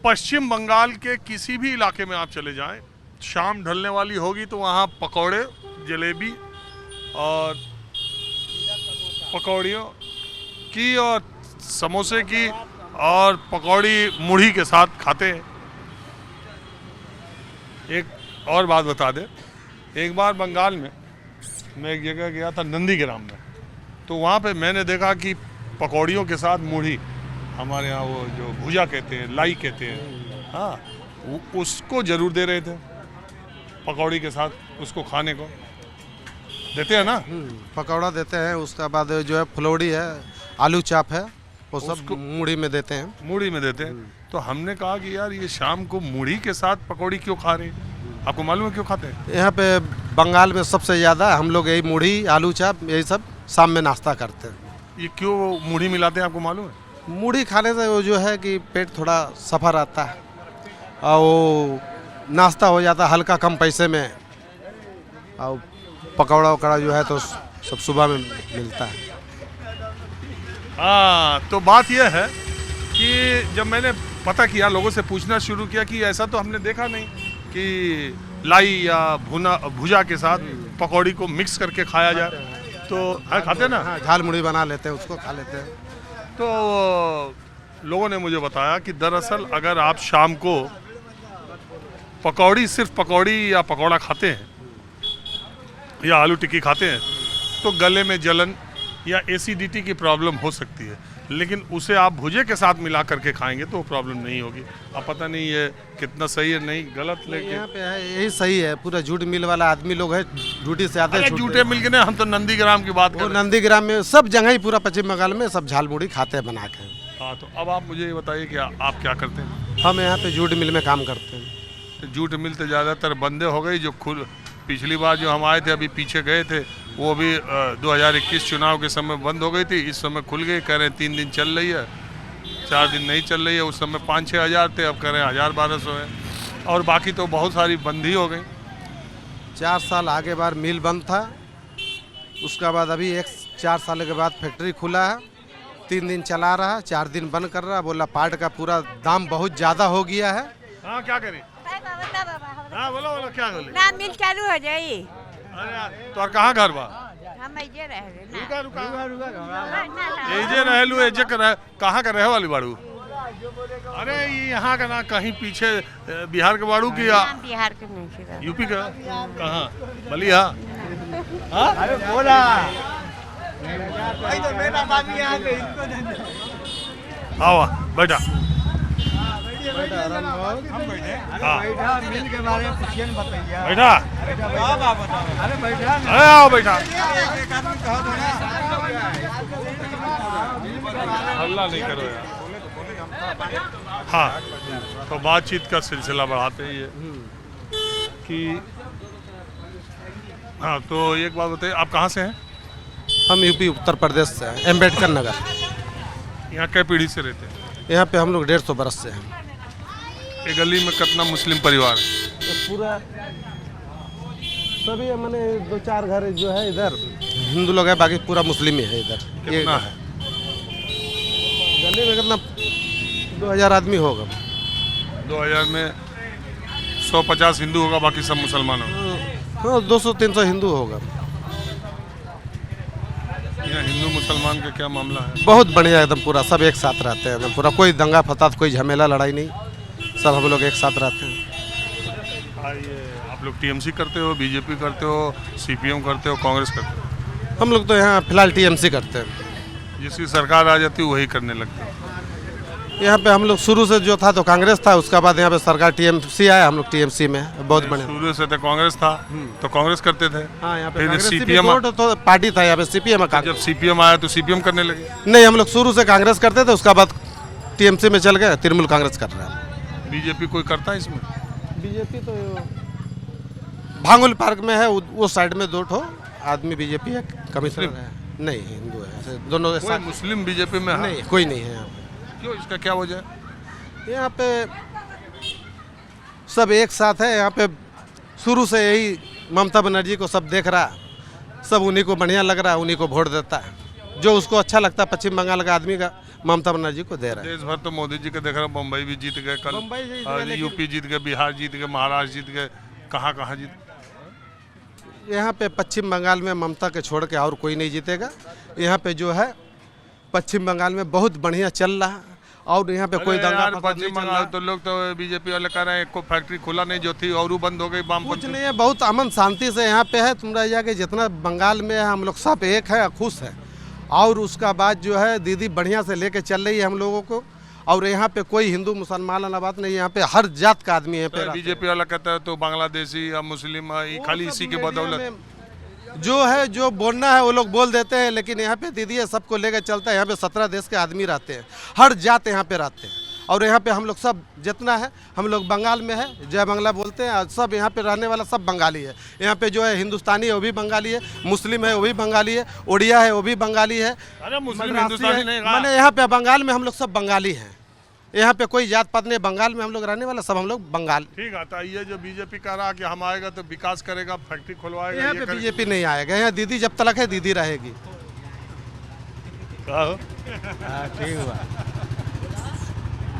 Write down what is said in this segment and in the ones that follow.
पश्चिम बंगाल के किसी भी इलाके में आप चले जाएं, शाम ढलने वाली होगी तो वहाँ पकौड़े, जलेबी और पकौड़ियों की और समोसे की और पकौड़ी मुढ़ी के साथ खाते हैं। एक और बात बता दें, एक बार बंगाल में मैं एक जगह गया था नंदीग्राम में, तो वहाँ पे मैंने देखा कि पकौड़ियों के साथ मुढ़ी, हमारे यहाँ वो जो भुजा कहते हैं, लाई कहते हैं, हाँ, उसको जरूर दे रहे थे पकौड़ी के साथ, उसको खाने को देते हैं ना। पकौड़ा देते हैं, उसके बाद जो है फुलौड़ी है, आलू चाप है, वो सब मुढ़ी में देते हैं। मुढ़ी में देते हैं। तो हमने कहा कि यार ये शाम को मुढ़ी के साथ पकौड़ी क्यों खा रहे हैं? आपको मालूम है क्यों खाते हैं? यहाँ पे बंगाल में सबसे ज़्यादा हम लोग यही मुढ़ी, आलू चाप, यही सब शाम में नाश्ता करते हैं। ये क्यों मुढ़ी मिलाते हैं, आपको मालूम है? मुढ़ी खाने से वो जो है कि पेट थोड़ा सफा रहता है और वो नाश्ता हो जाता है हल्का कम पैसे में, और पकौड़ा वकौड़ा जो है तो सब सुबह में मिलता है। हाँ, तो बात यह है कि जब मैंने पता किया, लोगों से पूछना शुरू किया कि ऐसा तो हमने देखा नहीं कि लाई या भुजा के साथ पकौड़ी को मिक्स करके खाया जाए, तो खाते ना। हाँ, झाल मुढ़ी बना लेते हैं, उसको खा लेते हैं। तो लोगों ने मुझे बताया कि दरअसल अगर आप शाम को पकौड़ी, सिर्फ पकौड़ी या पकौड़ा खाते हैं या आलू टिक्की खाते हैं तो गले में जलन या एसिडिटी की प्रॉब्लम हो सकती है, लेकिन उसे आप भुजे के साथ मिला करके खाएंगे तो प्रॉब्लम नहीं होगी। अब पता नहीं ये कितना सही है, नहीं गलत, लेकिन यहाँ पे है यही सही है। पूरा जूट मिल वाला आदमी लोग है, ड्यूटी से आते हैं। जूटे मिल के ना, हम तो नंदीग्राम की बात कर रहे हैं। नंदीग्राम में सब जगह ही, पूरा पश्चिम बंगाल में सब झाल मुढ़ी खाते हैं बना के। हाँ, तो अब आप मुझे ये बताइए कि आप क्या करते हैं? हम यहाँ पे जूट मिल में काम करते हैं। जूट मिल तो ज़्यादातर बंदे हो गई, जो पिछली बार जो हम आए थे, अभी पीछे गए थे, वो भी 2021 चुनाव के समय बंद हो गई थी। इस समय खुल गई, कह रहे हैं 3 दिन चल रही है, 4 दिन नहीं चल रही है। उस समय 5-6 हज़ार थे, अब कह रहे हैं 1000-1200 है, और बाकी तो बहुत सारी बंद ही हो गई। 4 साल आगे बार मिल बंद था, उसके बाद अभी 4 साल के बाद फैक्ट्री खुला है, 3 दिन चला रहा है, 4 दिन बंद कर रहा है। बोला पाट का पूरा दाम बहुत ज़्यादा हो गया है। हाँ, क्या करें? हाँ, बोलो क्या बोले? ना मिल चालू हो जाई। अरे तो और कहाँ घर बा? हम इजे रह रहे ना। एजे रहलू, एजे कर कहाँ का रहे वाली बाड़ू? अरे ये यहाँ का ना, कहीं पीछे बिहार के बाड़ू की? बिहार के नहीं है, यूपी का? कहाँ? बलिया? हाँ? अरे बोला आओ बैठा। हाँ, मिल के बारे में पूछिए, बताइए। बैठा। अरे बैठा, अरे आओ बैठा। हल्ला नहीं करो यार। हाँ, तो बातचीत का सिलसिला बढ़ाते ही है कि हाँ, तो एक बात बताइए, आप कहाँ से हैं? हम यूपी उत्तर प्रदेश से हैं, अम्बेडकर नगर। यहाँ कै पीढ़ी से रहते हैं? यहाँ पे हम लोग 150 बरस से हैं। ये गली में कितना मुस्लिम परिवार है? पूरा सभी मैंने 2-4 घर जो है इधर हिंदू लोग है, बाकी पूरा मुस्लिम ही है इधर। कितना है? गली में कितना 2000 आदमी होगा। 2000 में 150 हिंदू होगा, बाकी सब मुसलमान होगा। हाँ, 200-300 हिंदू होगा। यहाँ हिंदू मुसलमान का क्या मामला है? बहुत बढ़िया, एकदम पूरा सब एक साथ रहते हैं, एकदम पूरा कोई दंगा फसाद, कोई झमेला लड़ाई नहीं, सब हम लोग एक साथ रहते हैं। ये आप लोग टीएमसी करते हो, बीजेपी करते हो, सीपीएम करते हो, कांग्रेस करते हो? हम लोग तो यहाँ फिलहाल टीएमसी करते हैं। जिसकी सरकार आ जाती है वही करने लगते हैं। यहाँ पे हम लोग शुरू से जो था तो कांग्रेस था, उसके बाद यहाँ पे सरकार टीएमसी आया, हम लोग टीएमसी में। बहुत बढ़िया। शुरू से तो कांग्रेस था, तो कांग्रेस करते थे। हाँ, यहाँ पे फिर कांग्रेस सीपीएम, तो पार्टी था यहाँ पे, सीपीएम। जब सीपीएम आया तो सीपीएम करने लगे? नहीं, हम लोग शुरू से कांग्रेस करते थे, उसके बाद टीएमसी में चल गए, तृणमूल कांग्रेस कर रहा है। बीजेपी कोई करता है इसमें? बीजेपी तो भांगुल पार्क में है, वो साइड में 2 ठो आदमी बीजेपी है, कमिश्नर है। नहीं, हिंदू है, ऐसे दोनों कोई मुस्लिम बीजेपी में है? नहीं, कोई नहीं है यहाँ पे। क्यों, इसका क्या वजह है? यहाँ पे सब एक साथ है। यहाँ पे शुरू से यही ममता बनर्जी को सब देख रहा, सब उन्हीं को बढ़िया लग रहा है, उन्हीं को वोट देता है। जो उसको अच्छा लगता है, पश्चिम बंगाल का आदमी का ममता बनर्जी को दे रहे हैं। देश भर तो मोदी जी के देख रहे हैं, बम्बई भी जीत गए कल, बम्बई जीत गए, और लेकिन- यूपी जीत गए, बिहार जीत गए, महाराष्ट्र जीत गए, कहाँ कहाँ जीत। यहाँ पे पश्चिम बंगाल में ममता के छोड़ के और कोई नहीं जीतेगा। यहाँ पे जो है पश्चिम बंगाल में बहुत बढ़िया चल रहा है और यहाँ पे कोई अरे दंगा यार, फसाद नहीं पश्चिम चल बंगाल रहा। तो लोग तो बीजेपी वाले कह रहे हैं, एक को फैक्ट्री खुला नहीं जो थी और वो बंद हो गई, कुछ वामपंथी। नहीं है, बहुत अमन शांति से यहाँ पे है। तुम रह जाके जितना बंगाल में है हम लोग सब एक है, खुश है। और उसका बाद जो है दीदी बढ़िया से लेके चल रही है हम लोगों को। और यहाँ पे कोई हिंदू मुसलमान वाला बात नहीं, यहाँ पे हर जात का आदमी है पे बीजेपी वाला कहता है तो बांग्लादेशी या मुस्लिम ये खाली इसी की बदौलत। जो है जो बोलना है वो लोग बोल देते हैं, लेकिन यहाँ पे दीदी है सबको लेकर चलता है। यहाँ पे 17 देश के आदमी रहते हैं, हर जात यहाँ पे रहते हैं। और यहाँ पे हम लोग सब जितना है, हम लोग बंगाल में है, जय बांग्ला बोलते हैं। और सब यहाँ पे रहने वाला सब बंगाली है। यहाँ पे जो है हिंदुस्तानी है वो भी बंगाली है, मुस्लिम है वो भी बंगाली है, उड़िया है वो भी बंगाली है, अरे मुस्लिम मद्रासी हिंदुस्तानी है। नहीं कहा। माने यहाँ पे बंगाल में हम लोग सब बंगाली हैं। यहाँ पे कोई जात पात नहीं, बंगाल में हम लोग रहने वाला सब हम लोग बंगाल। ठीक आता ये जो बीजेपी कह रहा कि हम आएगा तो विकास करेगा, फैक्ट्री खुलवाएगा, यहाँ ये पे करेगा। बीजेपी नहीं आएगा। यहाँ दीदी जब तक है दीदी रहेगी। कहो। हाँ ठीक हुआ,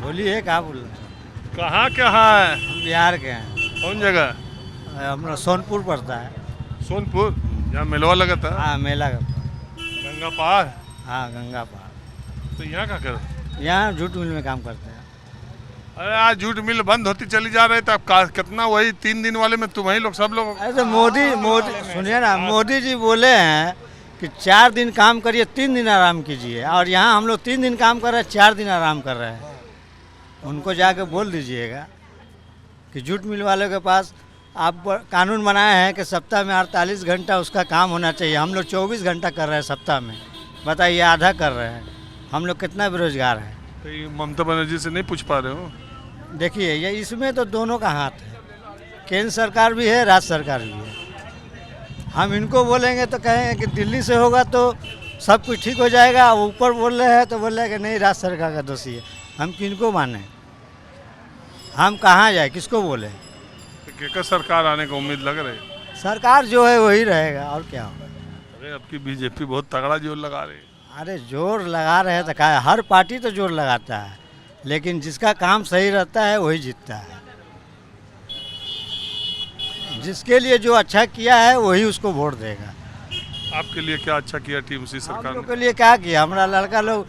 बोलिए क्या बोल रहे हैं? कहाँ कहाँ है, हम बिहार के हैं, कौन जगह? हमारा सोनपुर पड़ता है। सोनपुर, यहाँ मेलवा लगा था, हाँ मेला का, गंगा पार। हाँ गंगा पार। तो यहाँ क्या करो? यहाँ जूट मिल में काम करते हैं। अरे आज जूट मिल बंद होती चली जा रही, तो अब कितना वही 3 दिन वाले में तुम ही लोग सब लोग। अरे तो मोदी सुनिए ना, मोदी जी बोले हैं कि 4 दिन काम करिए 3 दिन आराम कीजिए। और यहाँ हम लोग 3 दिन काम कर रहे हैं, 4 दिन आराम कर रहे हैं। उनको जाके बोल दीजिएगा कि जूट मिल वालों के पास आप कानून बनाए हैं कि सप्ताह में 48 घंटा उसका काम होना चाहिए। हम लोग 24 घंटा कर रहे हैं सप्ताह में, बताइए आधा कर रहे हैं। हम लोग कितना बेरोजगार हैं। तो ये ममता बनर्जी से नहीं पूछ पा रहे हो? देखिए ये इसमें तो दोनों का हाथ है, केंद्र सरकार भी है, राज्य सरकार भी है। हम इनको बोलेंगे तो कहेंगे कि दिल्ली से होगा तो सब कुछ ठीक हो जाएगा। ऊपर बोल रहे हैं तो बोल रहे हैं कि नहीं राज्य सरकार का दोषी है। हम किनको माने, हम कहाँ जाए, किसको बोले? तो सरकार आने का उम्मीद लग रही है? सरकार जो है वही रहेगा और क्या होगा। अरे अब की बीजेपी बहुत तगड़ा जोर लगा रही है। अरे जोर लगा रहे हैं तो क्या है, हर पार्टी तो जोर लगाता है, लेकिन जिसका काम सही रहता है वही जीतता है। जिसके लिए जो अच्छा किया है वही उसको वोट देगा। आपके लिए क्या अच्छा किया टीएमसी हम सरकार लोग ने? के लिए क्या किया, हमारा लड़का लोग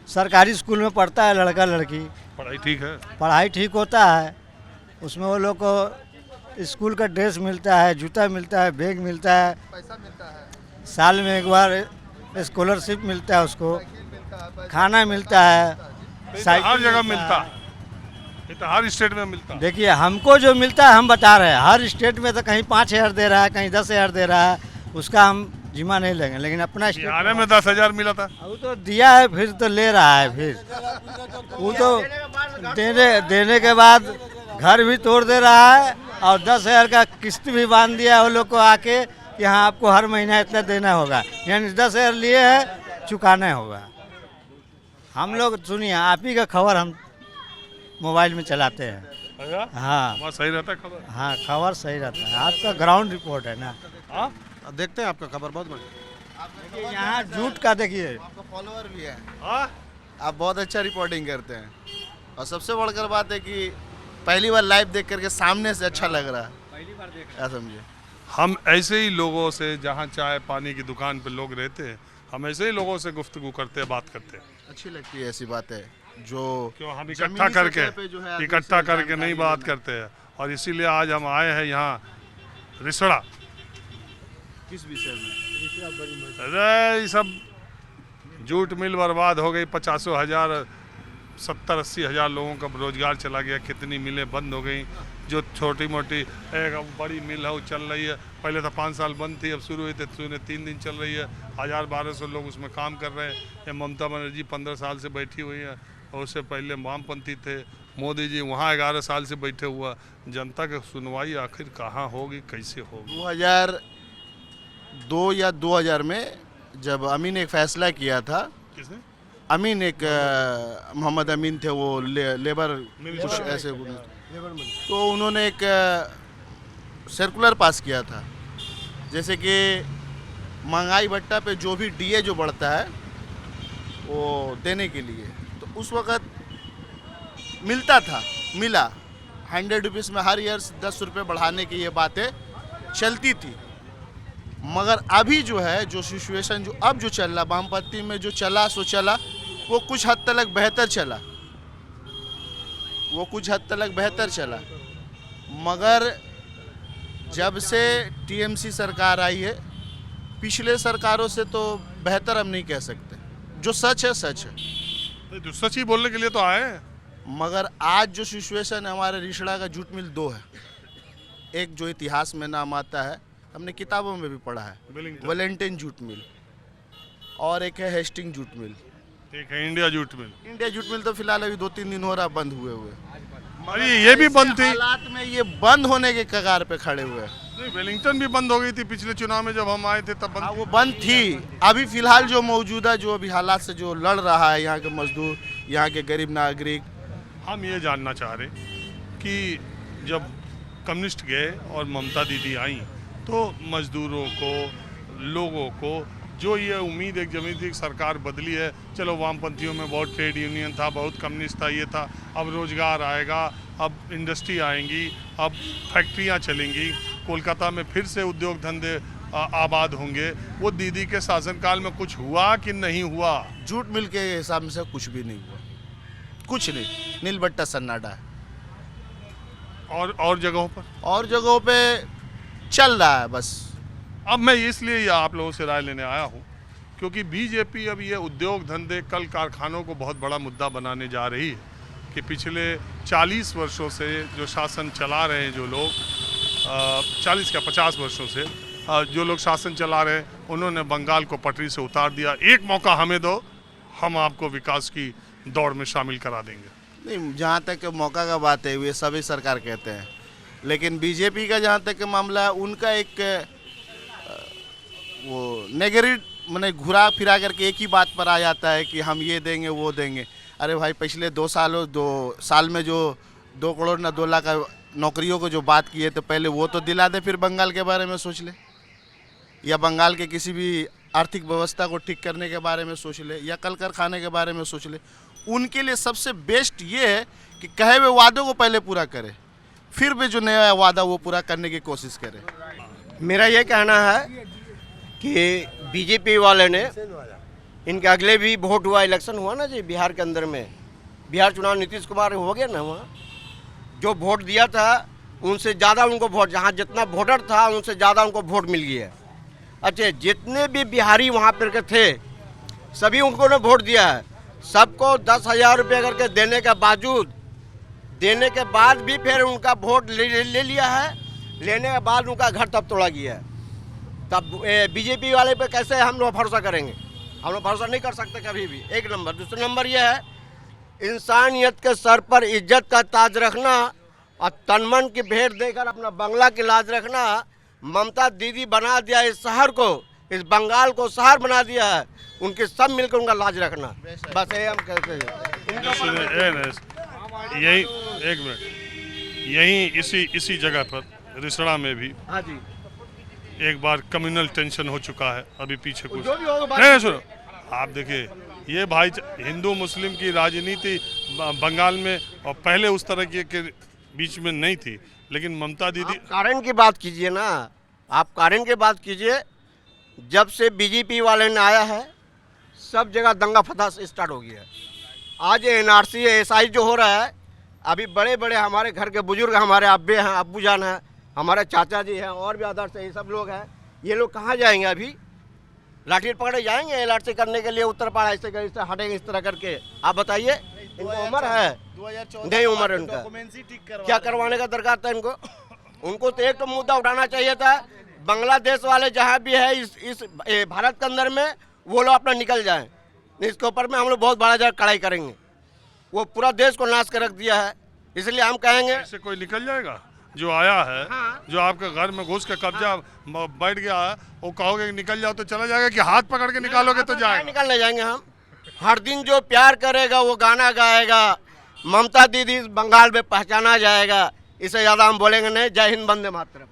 सरकारी स्कूल में पढ़ता है, लड़का लड़की, पढ़ाई ठीक है? पढ़ाई ठीक होता है। उसमें वो लोग को स्कूल का ड्रेस मिलता है, जूता मिलता है, बैग मिलता है, साल में एक बार स्कॉलरशिप मिलता है, उसको खाना मिलता है, तो हर जगह मिलता है, ये तो हर स्टेट में मिलता है। देखिए हमको जो मिलता है हम बता रहे हैं, हर स्टेट में तो कहीं 5,000 दे रहा है, कहीं 10,000 दे रहा है, उसका हम जिम्मा नहीं लेंगे। लेकिन अपना स्टेट बिहार में 10,000 मिला था। वो तो दिया है, फिर तो ले रहा है, फिर वो तो देने के बाद घर भी तोड़ दे रहा है और 10,000 का किस्त भी बांध दिया है वो लोग को आके कि हाँ आपको हर महीना इतना देना होगा, यानी 10,000 लिए है चुकाना होगा। हम लोग सुनिए, आप ही का खबर हम मोबाइल में चलाते हैं। अच्छा, हाँ वहाँ सही रहता है खबर? हाँ खबर सही रहता है, आपका ग्राउंड रिपोर्ट है ना। हाँ, देखते हैं आपका खबर बहुत बढ़िया। देखिए यहाँ झूठ का देखिए, आपका फॉलोअर भी है, हाँ? आप बहुत अच्छा रिपोर्टिंग करते हैं। और सबसे बढ़कर बात है कि पहली बार लाइव देख करके सामने से अच्छा लग रहा है, पहली बार देख रहा है, समझे। हम ऐसे ही लोगों से, जहाँ चाय पानी की दुकान पे लोग रहते हैं, हम ऐसे ही लोगों से गुफ्तगू करते हैं, बात करते हैं। अच्छी लगती है ऐसी बातें जो क्यों हम जमीनी इकट्ठा सतह करके पे जो है आदमी इकट्ठा से करके नहीं जानकारी बात लेना। करते हैं। और इसीलिए आज हम आए हैं यहाँ रिसड़ा। किस विषय में? अरे ये सब जूट मिल बर्बाद हो गई, 50,000 70-80 हज़ार लोगों का रोजगार चला गया। कितनी मिलें बंद हो गई, जो छोटी मोटी एक बड़ी मिल है वो चल रही है। पहले तो 5 साल बंद थी, अब शुरू हुई तो 3 दिन चल रही है। 1,000-1,200 लोग उसमें काम कर रहे हैं। ये ममता बनर्जी 15 साल से बैठी हुई है और उससे पहले वामपंथी थे। मोदी जी वहाँ 11 साल से बैठे हुआ। जनता की सुनवाई आखिर कहाँ होगी, कैसे होगी? 2002 या 2000 में जब अमीन एक फैसला किया था, किसने? अमीन एक मोहम्मद अमीन थे, वो लेबर कुछ ऐसे, तो उन्होंने एक सर्कुलर पास किया था, जैसे कि महंगाई भत्ता पे जो भी डीए जो बढ़ता है वो देने के लिए। तो उस वक़्त मिलता था, मिला 100 रुपीज़ में हर ईयर 10 रुपये बढ़ाने की ये बातें चलती थी। मगर अभी जो है जो सिचुएशन जो अब जो चल रहा वामपंथी में जो चला सो चला, वो कुछ हद तक बेहतर चला, वो कुछ हद तक बेहतर चला। मगर जब से टीएमसी सरकार आई है, पिछले सरकारों से तो बेहतर हम नहीं कह सकते। जो सच है सच है, तो सच ही बोलने के लिए तो आए हैं। मगर आज जो सिचुएशन है, हमारे रिछड़ा का जूट मिल 2 है। एक जो इतिहास में नाम आता है, हमने किताबों में भी पढ़ा है, वेलेंटाइन जूट मिल, और एक है हेस्टिंग जूट मिल, एक है India jute mill. India jute mill तो फिलहाल अभी 2-3 दिन हो रहा बंद हुए। अरे ये भी बंद थी। हालात में ये बंद होने के कगार पे खड़े हुए हैं। नहीं, वेलिंगटन भी बंद हो गई थी पिछले चुनाव में, जब हम आए थे तब हाँ, बंद। वो बंद थी। अभी फिलहाल जो मौजूदा जो अभी हालात से जो लड़ रहा है यहाँ के मजदूर, यहाँ के गरीब नागरिक। हम ये जानना चाह रहे कि जब कम्युनिस्ट गए और ममता दीदी आई, तो मजदूरों को, लोगों को जो ये उम्मीद एक जमी थी, सरकार बदली है, चलो वामपंथियों में बहुत ट्रेड यूनियन था, बहुत कम्युनिस्ट था, ये था, अब रोजगार आएगा, अब इंडस्ट्री आएंगी, अब फैक्ट्रियां चलेंगी, कोलकाता में फिर से उद्योग धंधे आबाद होंगे। वो दीदी के शासनकाल में कुछ हुआ कि नहीं हुआ? जूट मिल के हिसाब से कुछ भी नहीं हुआ, कुछ नहीं, नीलबट्टा सन्नाटा है। और जगहों पर? और जगहों पे चल रहा है बस। अब मैं इसलिए ये आप लोगों से राय लेने आया हूँ क्योंकि बीजेपी अब ये उद्योग धंधे, कल कारखानों को बहुत बड़ा मुद्दा बनाने जा रही है कि पिछले 40 वर्षों से जो शासन चला रहे हैं जो लोग, 40 क्या 50 वर्षों से जो लोग शासन चला रहे हैं, उन्होंने बंगाल को पटरी से उतार दिया। एक मौका हमें दो, हम आपको विकास की दौड़ में शामिल करा देंगे। नहीं, जहाँ तक मौका का बात है ये सभी सरकार कहते हैं, लेकिन बीजेपी का जहाँ तक मामला है, उनका एक वो नेगेटिव मैंने घुरा फिरा करके एक ही बात पर आ जाता है कि हम ये देंगे वो देंगे। अरे भाई, पिछले 2 साल में जो 2 करोड़ ना 2 लाख नौकरियों को जो बात की है, तो पहले वो तो दिला दे, फिर बंगाल के बारे में सोच ले, या बंगाल के किसी भी आर्थिक व्यवस्था को ठीक करने के बारे में सोच ले, या कल कारखाने के बारे में सोच ले। उनके लिए सबसे बेस्ट ये है कि कहे हुए वादों को पहले पूरा करे, फिर भी जो नया वादा वो पूरा करने की कोशिश करे। मेरा ये कहना है कि बीजेपी वाले ने, इनके अगले भी वोट हुआ, इलेक्शन हुआ ना जी बिहार के अंदर में, बिहार चुनाव नीतीश कुमार हो गया ना, वहाँ जो वोट दिया था उनसे ज़्यादा उनको वोट, जहाँ जितना वोटर था उनसे ज़्यादा उनको वोट मिल गया। अच्छा, जितने भी बिहारी वहाँ पर के थे सभी उनको ने वोट दिया है। सबको 10,000 रुपये करके देने के बावजूद, देने के बाद भी फिर उनका वोट ले लिया है। लेने के बाद उनका घर तब तोड़ा गया है। तब बीजेपी वाले पे कैसे हम लोग भरोसा करेंगे? हम लोग भरोसा नहीं कर सकते कभी भी। एक नंबर। दूसरा नंबर यह है, इंसानियत के सर पर इज्जत का ताज रखना और तनमन की भेंट देकर अपना बंगला की लाज रखना। ममता दीदी बना दिया इस शहर को, इस बंगाल को शहर बना दिया है। उनके सब मिलकर उनका लाज रखना, बस ये हम कहते हैं। यही एक मिनट, यही इसी जगह पर रिसड़ा में भी, हाँ जी, एक बार कम्युनल टेंशन हो चुका है। अभी पीछे कुछ जो भी होगा नहीं, सुनो आप, देखिए ये भाई हिंदू मुस्लिम की राजनीति बंगाल में और पहले उस तरह के बीच में नहीं थी, लेकिन ममता दीदी, कारण की बात कीजिए ना, आप कारण की बात कीजिए। जब से बीजेपी वाले ने आया है, सब जगह दंगा फसाद स्टार्ट हो गया है। आज एनआरसी एसआई जो हो रहा है, अभी बड़े बड़े हमारे घर के बुजुर्ग, हमारे अब्बू जान हैं, हमारे चाचा जी हैं, और भी अदर से ये सब लोग हैं। ये लोग कहाँ जाएंगे? अभी लाठी पकड़े जाएंगे एनआरसी करने के लिए? उत्तर पाड़ा ऐसे हटेंगे इस तरह करके? आप बताइए, इनको उम्र है? नहीं उम्र है उनका, क्या करवाने का दरकार था इनको? उनको तो एक तो मुद्दा उठाना चाहिए था, बांग्लादेश वाले जहाँ भी है इस भारत के अंदर में, वो लोग अपना निकल जाएं। इसके ऊपर में हम लोग बहुत बड़ा जगह कड़ाई करेंगे। वो पूरा देश को नाश कर रख दिया है, इसलिए हम कहेंगे ऐसे कोई निकल जाएगा जो आया है, हाँ। जो आपके घर में घुस के कब्जा बैठ गया है, वो कहोगे कि निकल जाओ तो चला जाएगा, कि हाथ पकड़ के निकालोगे तो जाएगा? निकलने जाएंगे हम। हर दिन जो प्यार करेगा वो गाना गाएगा, ममता दीदी बंगाल में पहचाना जाएगा। इससे ज़्यादा हम बोलेंगे नहीं। जय हिंद, वंदे मातरम।